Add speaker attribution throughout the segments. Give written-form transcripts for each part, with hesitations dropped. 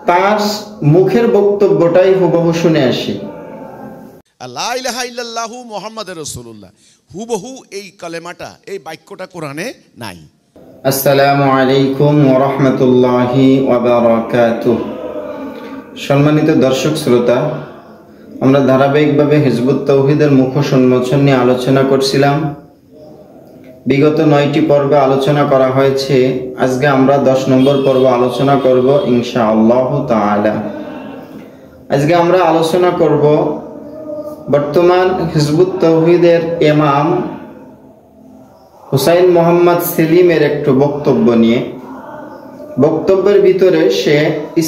Speaker 1: তার মুখের বক্তব্যটাই হুবহু শুনে আসি।
Speaker 2: লা ইলাহা ইল্লাল্লাহু মুহাম্মাদুর রাসূলুল্লাহ, হুবহু এই কালেমাটা, এই বাক্যটা কোরআনে নাই।
Speaker 1: আসসালামু আলাইকুম ওয়া রাহমাতুল্লাহি ওয়া বারাকাতুহু। সম্মানিত দর্শক শ্রোতা, আমরা ধারাবাহিকভাবে হিজবুত তাওহীদের মুখ্য উন্মোচন নিয়ে আলোচনা করছিলাম। বিগত 9টি পর্বে আলোচনা করা হয়েছে। আজকে আমরা 10 নম্বর পর্ব আলোচনা করব ইনশাআল্লাহ তাআলা। আজকে আমরা আলোচনা করব বর্তমান হিজবুত তাওহীদের ইমাম হুসাইন মোহাম্মদ সেলিমের একটু বক্তব্য নিয়ে। বক্তব্যের ভিতরে সে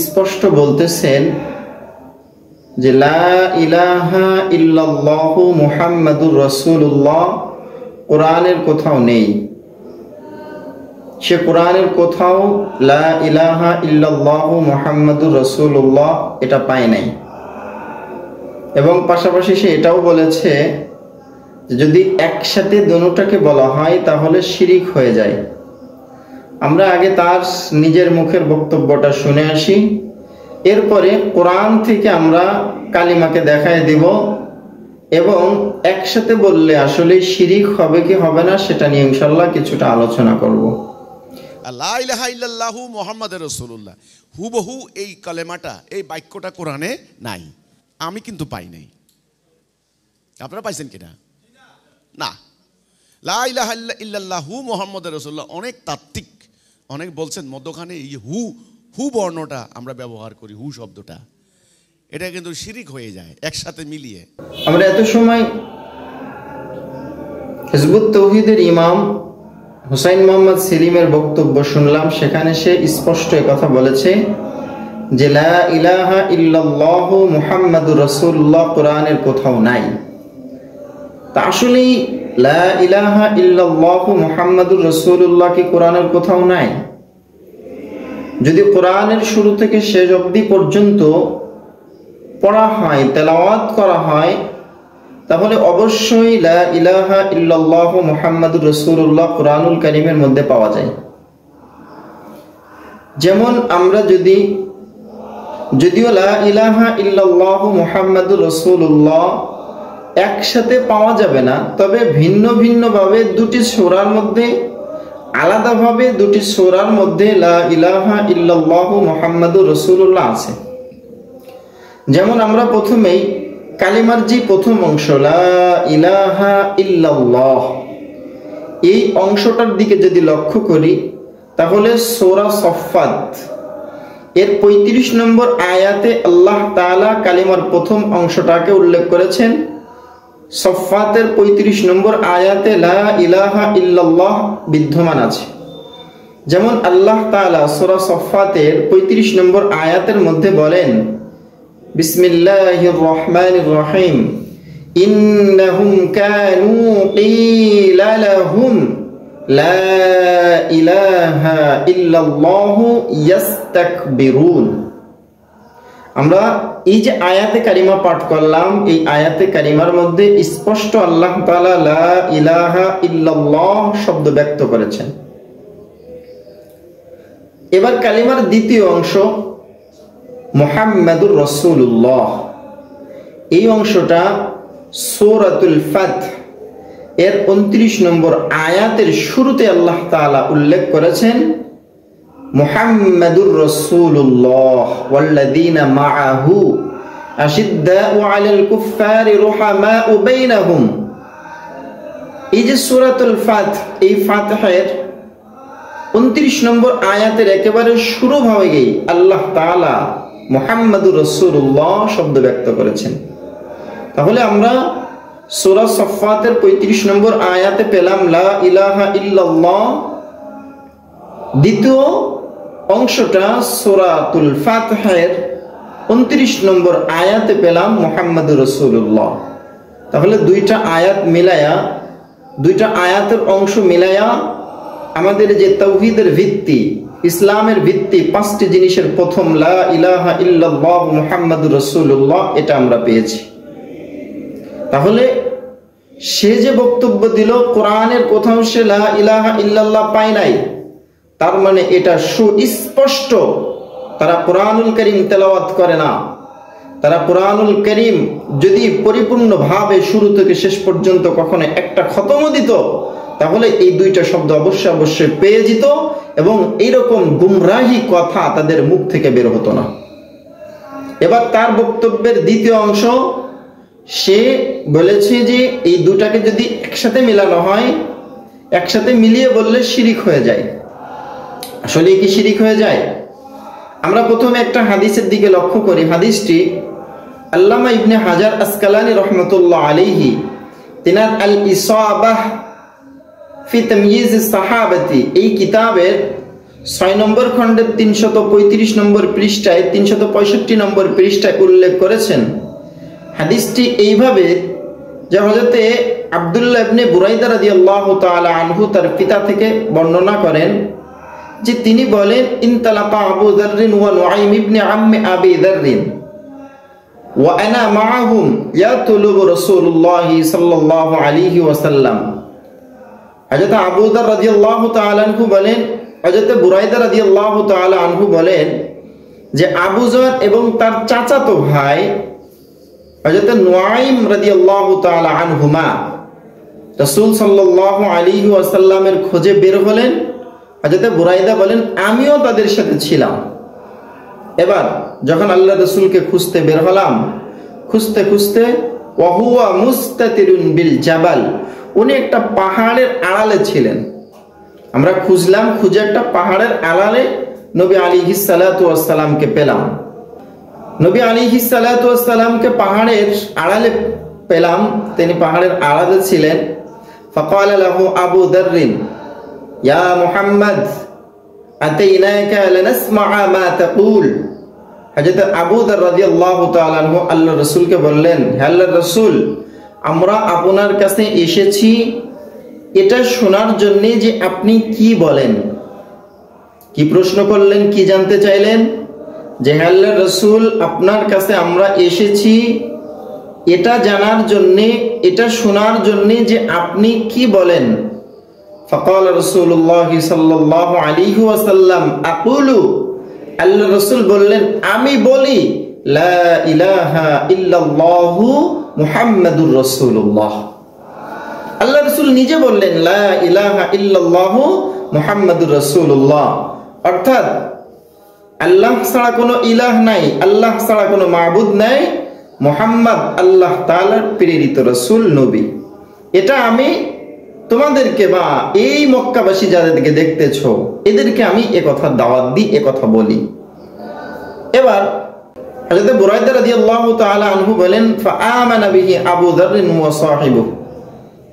Speaker 1: স্পষ্ট বলতেছেন যে লা ইলাহা ইল্লাল্লাহু মুহাম্মাদুর রাসূলুল্লাহ কোরআনের কোথাও নেই। সে কোরআনের কোথাও লা ইলাহা ইল্লাল্লাহু মুহাম্মাদুর রাসূলুল্লাহ এটা পায় নাই। এবং পাশাপাশি সে এটাও বলেছে যদি একসাথে দুটোটাকে বলা হয় তাহলে শিরিক হয়ে যায়। আমরা আগে তার নিজের মুখের বক্তব্যটা শুনে আসি, এরপরে কোরআন থেকে আমরা কালিমাকে দেখায় দিব এবং একসাথে বললে আসলে শিরিক হবে কি হবে না সেটা নিয়ে ইনশাআল্লাহ কিছুটা আলোচনা করব।
Speaker 2: লা ইলাহা ইল্লাল্লাহু মুহাম্মাদুর রাসূলুল্লাহ, হুবহু এই কালেমাটা, এই বাক্যটা কোরআনে নাই। আমি কিন্তু পাই নাই। আপনারা পাইছেন কিনা? না। লা ইলাহা ইল্লাল্লাহু মুহাম্মাদুর রাসূলুল্লাহ অনেক তাত্ত্বিক, অনেক বলছেন মধ্যখানে এই হু বর্ণটা আমরা ব্যবহার করি, হু শব্দটা, এটা কিন্তু শিরিক হয়ে যায় একসাথে মিলিয়ে।
Speaker 1: আমরা এত সময় হিজবুত তাওহীদের ইমাম হুসাইন মোহাম্মদ সেলিমের বক্তব্য শুনলাম। সেখানে সে স্পষ্ট কথা বলেছে যে লা ইলাহা ইল্লাল্লাহু মুহাম্মাদুর রাসূলুল্লাহ কোরআনের কোথাও নাই। তা আসলেই লা ইলাহা ইল্লাল্লাহু মুহাম্মাদুর রাসূলুল্লাহ কি কোরআনের কোথাও নাই? যদি কোরআনের শুরু থেকে শেষ অবধি পর্যন্ত পড়া হয়, তেলাওয়াত করা হয়, তাহলে অবশ্যই লা ইলাহা ইল্লাল্লাহু মুহাম্মাদুর রাসূলুল্লাহ কোরআনুল কারীমের মধ্যে পাওয়া যায়। যেমন আমরা যদিও লা ইলাহা ইল্লাল্লাহু মুহাম্মাদুর রাসূলুল্লাহ একসাথে পাওয়া যাবে না, তবে ভিন্ন ভিন্ন ভাবে দুটি সূরার মধ্যে, আলাদাভাবে দুটি সূরার মধ্যে লা ইলাহা ইল্লাল্লাহু মুহাম্মাদুর রাসূলুল্লাহ আছে। যেমন আমরা প্রথমেই কালিমার যে প্রথম অংশ লা ইলাহা ইল্লাল্লাহ, এই অংশটার দিকে যদি লক্ষ্য করি তাহলে সূরা সফফাত এর 35 নম্বর আয়াতে আল্লাহ তাআলা কালিমার প্রথম অংশটাকে উল্লেখ করেছেন। সফফাতের 35 নম্বর আয়াতে লা ইলাহা ইল্লাল্লাহ বিদ্যমান আছে। যেমন আল্লাহ তাআলা সূরা সফফাতের 35 নম্বর আয়াতের মধ্যে বলেন বিসমিল্লাহির রহমানির রহিম ইন্নাহুম কানু কিলা লাহুম লা ইলাহা ইল্লাল্লাহু ইস্তাকবিরুন। আমরা এই যে আয়াতে কারিমা পাঠ করলাম, এই আয়াতে কারিমার মধ্যে স্পষ্ট আল্লাহ তাআলা লা ইলাহা ইল্লাল্লাহ শব্দ ব্যক্ত করেছেন। এবার কালিমার দ্বিতীয় অংশ মুহাম্মাদুর রাসূলুল্লাহ, এই অংশটা সূরাতুল ফাতহ এর 29 নম্বর আয়াতের শুরুতে আল্লাহ তাআলা উল্লেখ করেছেন মুহাম্মাদুর রাসূলুল্লাহ ওয়াল্লাযীনা মাআহু আশিদ্দাউ আলাল কুফফারি রুহামাউ বাইনাহুম। এই যে সূরাতুল ফাতহ, এই ফাতহের 29 নম্বর আয়াতের একেবারে শুরু ভাবেই আল্লাহ তাআলা মুহাম্মাদুর রাসূলুল্লাহ শব্দ ব্যক্ত করেছেন। তাহলে আমরা সূরা সফফাতের 35 নম্বর আয়াতে পেলাম লা ইলাহা ইল্লাল্লাহ, দ্বিতীয় অংশটা সূরাতুল ফাতহের 29 নম্বর আয়াতে পেলাম মুহাম্মাদুর রাসূলুল্লাহ। তাহলে দুইটা আয়াত মিলায়া, দুইটা আয়াতের অংশ মিলায়া আমাদের যে তাওহীদের ভিত্তি, ইসলামের ভিত্তি, 5টি জিনিসের প্রথম লা ইলাহা ইল্লাল্লাহ মুহাম্মাদুর রাসূলুল্লাহ, এটা আমরা পেয়েছি। তাহলে সে যে বক্তব্য দিল কোরআনের কোথাও সে লা ইলাহা ইল্লাল্লাহ পায় নাই, তার মানে এটা সুস্পষ্ট তারা কোরআনুল কারীম তেলাওয়াত করে না, তারা কোরআনুল কারীম যদি পরিপূর্ণভাবে শুরু থেকে শেষ পর্যন্ত কখনো একটা খতমও দিত, তাহলে এই দুইটা শব্দ অবশ্যই পেয়ে যেত এবং এইরকম গুমরাহি কথা তাদের মুখ থেকে বের হতো না। এবার তার বক্তব্যের দ্বিতীয় অংশ, সে বলেছে যে এই দুটাকে যদি একসাথে মেলানো হয়, একসাথে মিলিয়ে বললে শিরিক হয়ে যায়। আসলে কি শিরিক হয়ে যায়? আমরা প্রথমে একটা হাদিসের দিকে লক্ষ্য করি। হাদিসটি আল্লামা ইবনে হাজার আসকালানী রহমতুল্লাহ আলাইহি তিনার আল ইসাবাহ ফি তাময়িজ সাহাবাতি এই কিতাবের 6 নম্বর খণ্ডের 335 নম্বর পৃষ্ঠায় 365 নম্বর পৃষ্ঠায় উল্লেখ করেছেন। হাদিসটি এইভাবে যে হযরতে আব্দুল্লাহ ইবনে বুরাইদা রাদিয়াল্লাহু তাআলা আনহু তার পিতা থেকে বর্ণনা করেন যে তিনি বলেন, ইনতালাকা আবু যাররিন ওয়া নুআইম ইবনে আম্মি আবি যাররিন ওয়া আনা মাআহুম ইয়াতুলুবু রাসূলুল্লাহ সাল্লাল্লাহু আলাইহি ওয়াসাল্লাম। হযরত আবু যার রাদিয়াল্লাহু তাআলা আনহু বলেন, হযরত বুরাইদা রাদিয়াল্লাহু তাআলা আনহু বলেন যে আবু যার এবং তার চাচাতো ভাই হযরত নুআইম রাদিয়াল্লাহু তাআলা আনহুমা রাসূল সাল্লাল্লাহু আলাইহি ওয়াসাল্লামের খোঁজে বের হলেন। হযরত বুরাইদা বলেন, আমিও তাদের সাথে ছিলাম। এবার যখন আল্লাহ রাসূলকে খুঁজতে বের হলাম, খুঁজতে খুঁজতে ওয়া হুয়া মুস্তাতিরুন বিল জাবাল, উনি একটা পাহাড়ের আড়ালে ছিলেন। আমরা খুঁজলাম, খুঁজে একটা পাহাড়ের আড়ালে নবী আলাইহিস সালাতু ওয়াস সালামকে পেলাম। নবী আলাইহিস সালাতু ওয়াস সালামকে পাহাড়ের আড়ালে পেলাম, তিনি পাহাড়ের আড়ালে ছিলেন। ফাকালা লাহু আবু যাররিন, ইয়া মুহাম্মদ আতাইনাকা লিনাসমা'a মা তাকুল। হযরত আবু যার রাদিয়াল্লাহু তাআলা আনহু আল্লাহর রাসূলকে বললেন, হে আল্লাহর রাসূল, আমরা আপনার কাছে এসেছি এটা শোনার জন্য যে আপনি কি বলেন। কি প্রশ্ন করলেন, কি জানতে চাইলেন? যে হে আল্লাহর রাসূল, আপনার কাছে আমরা এসেছি এটা জানার জন্য, এটা শোনার জন্য যে আপনি কি বলেন। ফাকাল রাসূলুল্লাহ সাল্লাল্লাহু আলাইহি ওয়াসাল্লাম আকুলু, আল্লাহর রাসূল বললেন, আমি বলি লা ইলাহা ইল্লাল্লাহু মুহাম্মাদুর রাসূলুল্লাহ। আল্লাহর রাসূল নিজে বললেন লা ইলাহা ইল্লাল্লাহু মুহাম্মাদুর রাসূলুল্লাহ, অর্থাৎ আল্লাহ ছাড়া কোনো ইলাহ নাই, আল্লাহ ছাড়া কোনো মাবুদ নাই, মুহাম্মদ আল্লাহ তাআলার প্রেরিত রাসূল নবী। এটা আমি তোমাদেরকে বা এই মক্কাবাসী যাদেরকে দেখতেছো এদেরকে আমি এ কথা দাওয়াত দিই, এ কথা বলি। এবার হযরত বুরাইদা রাদিয়াল্লাহু তাআলা আনহু বলেন, ফাআমানা বিহি আবু যাররিন ওয়া সাহিবু,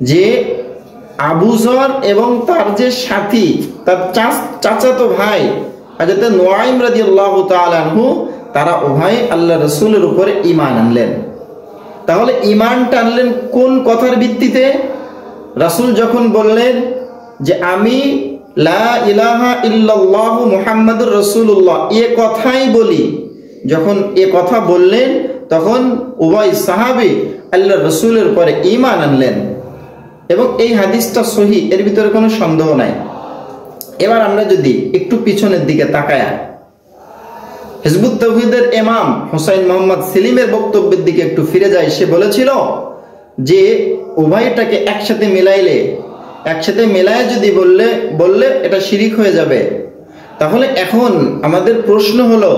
Speaker 1: যে আবু যর এবং তার যে সাথী, তার চাচাতো ভাই হযরত নুআইম রাদিয়াল্লাহু তাআলা আনহু, তারা উভয় আল্লাহর রাসূলের উপরে ঈমান আনলেন। তাহলে ঈমানটা আনলেন কোন কথার ভিত্তিতে? রাসূল যখন বললেন যে আমি লা ইলাহা ইল্লাল্লাহু মুহাম্মাদুর রাসূলুল্লাহ এ কথাই বলি, যখন এ কথা বললেন তখন উভয় সাহাবী আল্লাহর রাসূলের উপরে ঈমান আনলেন এবং এই হাদিসটা সহিহ, এর ভিতরে কোনো সন্দেহ নাই। এবার আমরা যদি একটু পিছনের দিকে তাকাই, হিজবুত তাওহীদের ইমাম হুসাইন মুহাম্মদ সেলিমের বক্তব্যের দিকে একটু ফিরে যাই। সে বলেছিল যে উভয়টাকে একসাথে মিলায় যদি বললে এটা শিরিক হয়ে যাবে। তাহলে এখন আমাদের প্রশ্ন হলো,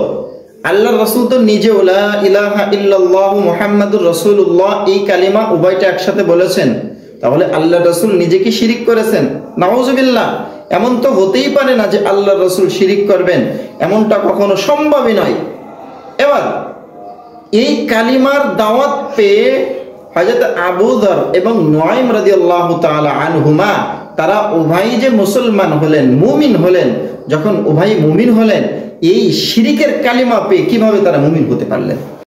Speaker 1: আল্লাহর রাসূল তো নিজেও লা ইলাহা ইল্লাল্লাহু মুহাম্মাদুর রাসূলুল্লাহ এই কালিমা উভয়টা একসাথে বলেছেন, তাহলে আল্লাহর রাসূল নিজে কি শিরিক করেছেন? নাউযুবিল্লাহ, এমন তো হতেই পারে না যে আল্লাহর রাসূল শিরিক করবেন, এমনটা কখনো সম্ভবই নয়। এবার এই কালিমার দাওয়াত পেয়ে হযরত আবু যর এবং নুআইম রাদিয়াল্লাহু তাআলা আনহুমা, তারা উভয় যে মুসলমান হলেন, মুমিন হলেন। যখন উভয় মুমিন হলেন, এই শিরিকের কালিমা পেয়ে কিভাবে তারা মুমিন হতে পারলেন?